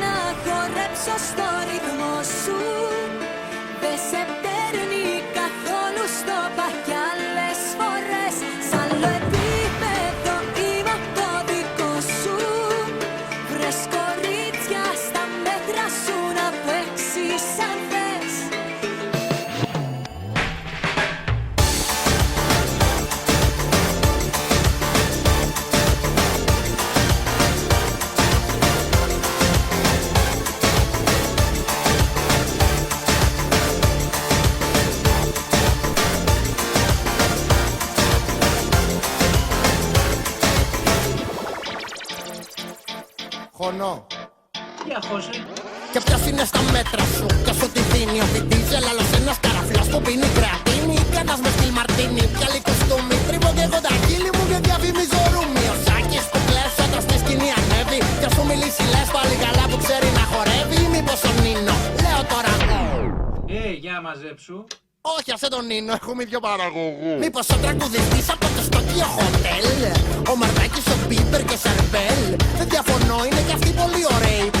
να χορέψω στο ρυθμό σου. Δεν σε παίρνει καθόλου στο παχ' άλλες φορές. Σ' άλλο επίπεδο είμαι το δικό σου. Βρες κορίτσια στα μέτρα σου να παίξεις αν θες. Χωνό. Για χώσε. Και ποιος είναι στα μέτρα σου και σου τη δίνει ο Βιτίζελ, άλλος ένας καραφλός που πίνει κρεατίνη. Κάνας με στυλ μαρτίνι, πιάλι κοστούμι. Τρίβω και εγώ τα χείλη μου και διαφημίζω ρούμι. Ο Σάκης που κλαις άντρας στη σκηνή ανέβει. Και σου μιλήσει λες πάλι καλά που ξέρει να χορεύει. Μήπως ο Νίνο, λέω τώρα. Για μαζέψου. Όχι, άσε τον Νίνο, έχουμε ίδιο παραγωγού. Μήπως ο τραγουδιστής από το Τόκιο Hotel, ο